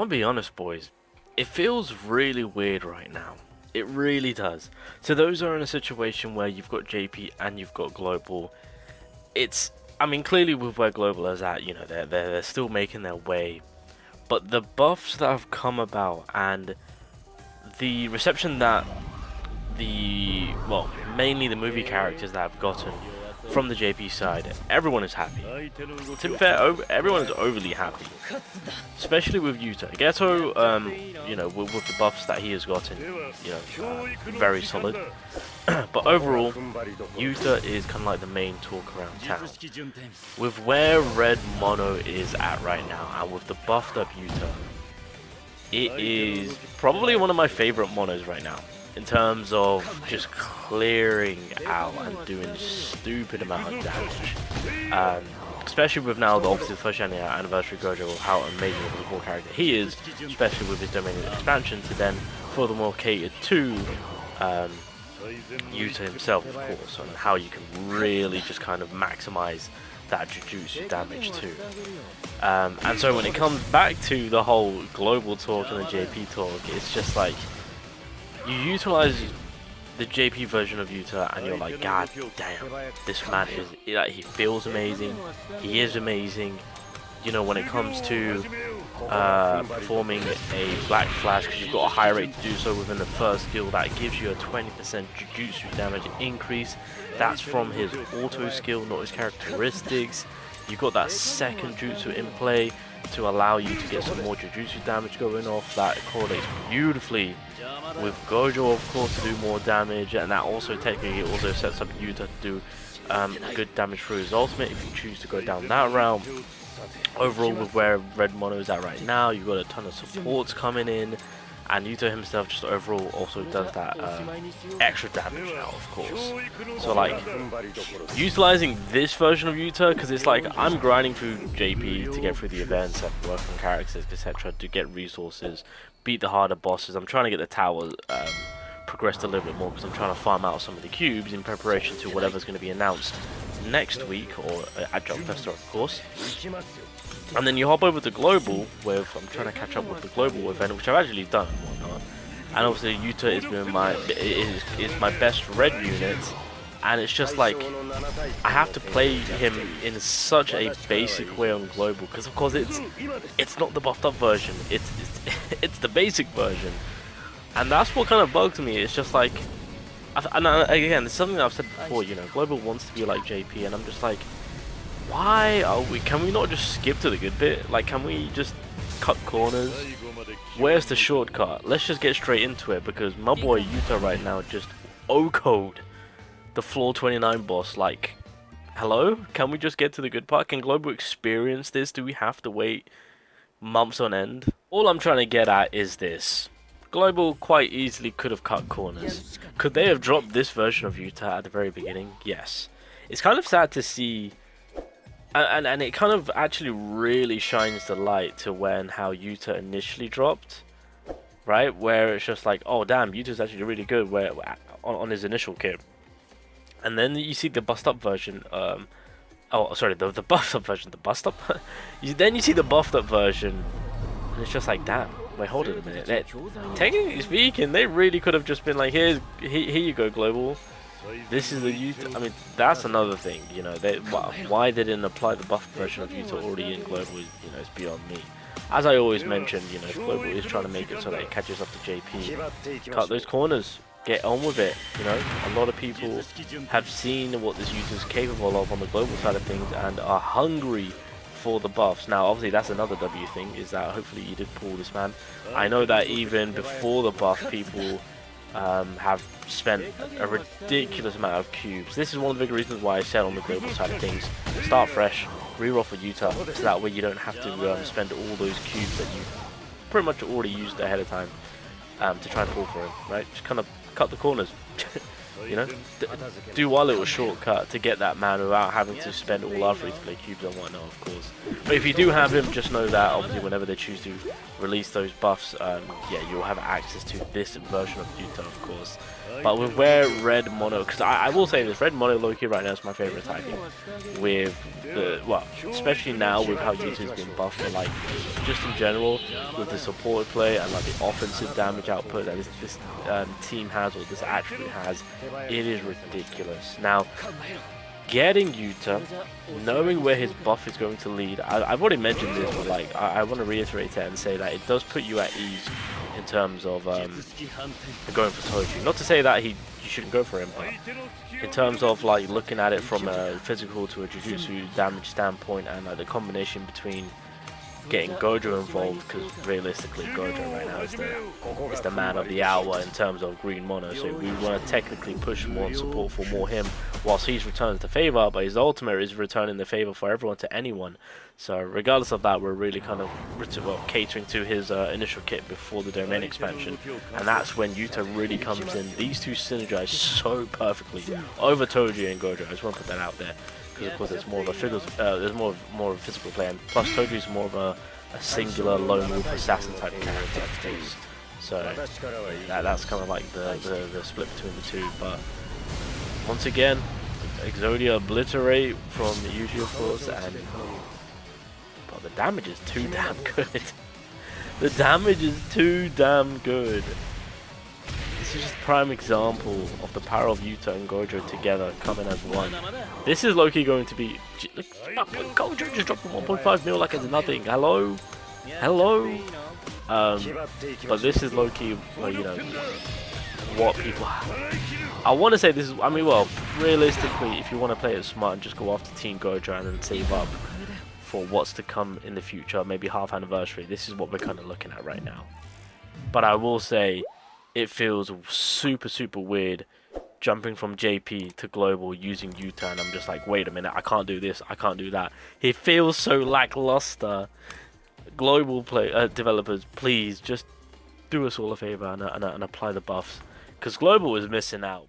gonna be honest, boys. It feels really weird right now. It really does. So those are in a situation where you've got JP and you've got Global. I mean, clearly with where Global is at, you know, they're still making their way. But the buffs that have come about and the reception that mainly the movie characters that have gotten from the JP side, everyone is happy. To be fair, everyone is overly happy, especially with Yuta. Geto, you know, with the buffs that he has gotten, you know, very solid. But overall, Yuta is kind of like the main talk around town. With where Red Mono is at right now, and with the buffed up Yuta, it is probably one of my favorite monos right now, in terms of just clearing out and doing stupid amount of damage. Especially with now, obviously the first anniversary GOJO, how amazing of a core character he is, especially with his domain expansion, to then furthermore cater to Yuta himself, of course, and how you can really just kind of maximize that Jujutsu damage too. And so when it comes back to the whole global talk and the JP talk, it's just like, you utilize the JP version of Yuta and you're like, god damn, this man is, like, he feels amazing, he is amazing. You know, when it comes to performing a Black Flash, because you've got a high rate to do so within the first skill, that gives you a 20% Jujutsu damage increase. That's from his auto skill, not his characteristics. You've got that second jutsu in play to allow you to get some more Jujutsu damage going off. That correlates beautifully with GOJO, of course, to do more damage, and that also technically also sets up Yuta to do good damage through his ultimate if you choose to go down that route. Overall, with where Red Mono is at right now, you've got a ton of supports coming in, and Yuta himself just overall also does that extra damage now, of course. So like, utilizing this version of Yuta, because it's like, I'm grinding through JP to get through the events and work on characters, etc., to get resources, beat the harder bosses. I'm trying to get the tower progressed a little bit more, because I'm trying to farm out some of the cubes in preparation to whatever's going to be announced next week, or at Jump Festa, of course. And then you hop over to Global, with I'm trying to catch up with the Global event, which I've actually done and whatnot. And obviously Yuta is my best red unit, and it's just like, I have to play him in such a basic way on Global, because of course it's not the buffed up version, it's the basic version. And that's what kind of bugs me. It's just like, and again, it's something that I've said before, you know, Global wants to be like JP, and I'm just like, why are we, can we not just skip to the good bit? Like, can we just cut corners? Where's the shortcut? Let's just get straight into it, because my boy Yuta right now just O-code the floor 29 boss. Like, hello? Can we just get to the good part? Can Global experience this? Do we have to wait months on end? All I'm trying to get at is this. Global quite easily could have cut corners. Could they have dropped this version of Yuta at the very beginning? Yes. It's kind of sad to see, and it kind of actually really shines the light to when how Yuta initially dropped, right? Where it's just like, oh damn, Yuta's actually really good where on his initial kit. And then you see the bust up version, oh sorry, the buffed up version, the bust up? Then you see the buffed up version, and it's just like, damn. Wait, hold it a minute. Technically speaking, they really could have just been like, here you go, Global. This is the Yuta. I mean, that's another thing, you know. Why they didn't apply the buff version of Yuta already in Global is, you know, it's beyond me. As I always mentioned, you know, if Global is trying to make it so that it catches up to JP, cut those corners, get on with it. You know, a lot of people have seen what this Yuta is capable of on the Global side of things and are hungry for the buffs. Now obviously that's another W thing, is that hopefully you did pull this man. I know that even before the buff, people have spent a ridiculous amount of cubes. This is one of the big reasons why I said on the Global side of things, start fresh, reroll for Yuta, so that way you don't have to spend all those cubes that you pretty much already used ahead of time to try and pull for him, right? Just kind of cut the corners. you know, do our little shortcut to get that man without having to spend all our free-to-play cubes and whatnot, of course. But if you do have him, just know that obviously whenever they choose to release those buffs, yeah, you'll have access to this version of Yuta, of course. But with where red mono, because I will say this, red mono Loki right now is my favorite attacking. With the, well, especially now with how Yuta has been buffed, but like just in general with the supported play and like the offensive damage output that this team has, or this attribute has, it is ridiculous. Now, getting Yuta, knowing where his buff is going to lead, I've already mentioned this, but like I want to reiterate it and say that it does put you at ease in terms of going for Toji. Not to say that you shouldn't go for him, but in terms of like looking at it from a physical to a Jujutsu damage standpoint, and like the combination between getting GOJO involved, because realistically GOJO right now is the man of the hour in terms of green mono, so we want to technically push more and support for more him whilst he's returning to favor, but his ultimate is returning the favor for everyone to anyone. So regardless of that, we're really kind of catering to his initial kit before the domain expansion, and that's when Yuta really comes in. These two synergize so perfectly over Toji and GOJO. I just want to put that out there, because of course it's more of a there's more of a physical play, and plus Toji's more of a singular lone wolf assassin type character, of course. So that's kind of like the split between the two. But once again, Exodia obliterate from Yuji, of course, and but the damage is too damn good. The damage is too damn good. This is just a prime example of the power of Yuta and GOJO together coming as one. This is low-key going to be... GOJO just dropped 1.5 mil like it's nothing. Hello? Hello? But this is low-key, well, you know, what people... I want to say this is... I mean, well, realistically, if you want to play it smart and just go after Team GOJO and then save up for what's to come in the future, maybe half anniversary, this is what we're kind of looking at right now. But I will say, it feels super weird jumping from JP to global using Yuta, and I'm just like, wait a minute, I can't do this, I can't do that. It feels so lackluster. Global developers, please just do us all a favor and apply the buffs, because global is missing out.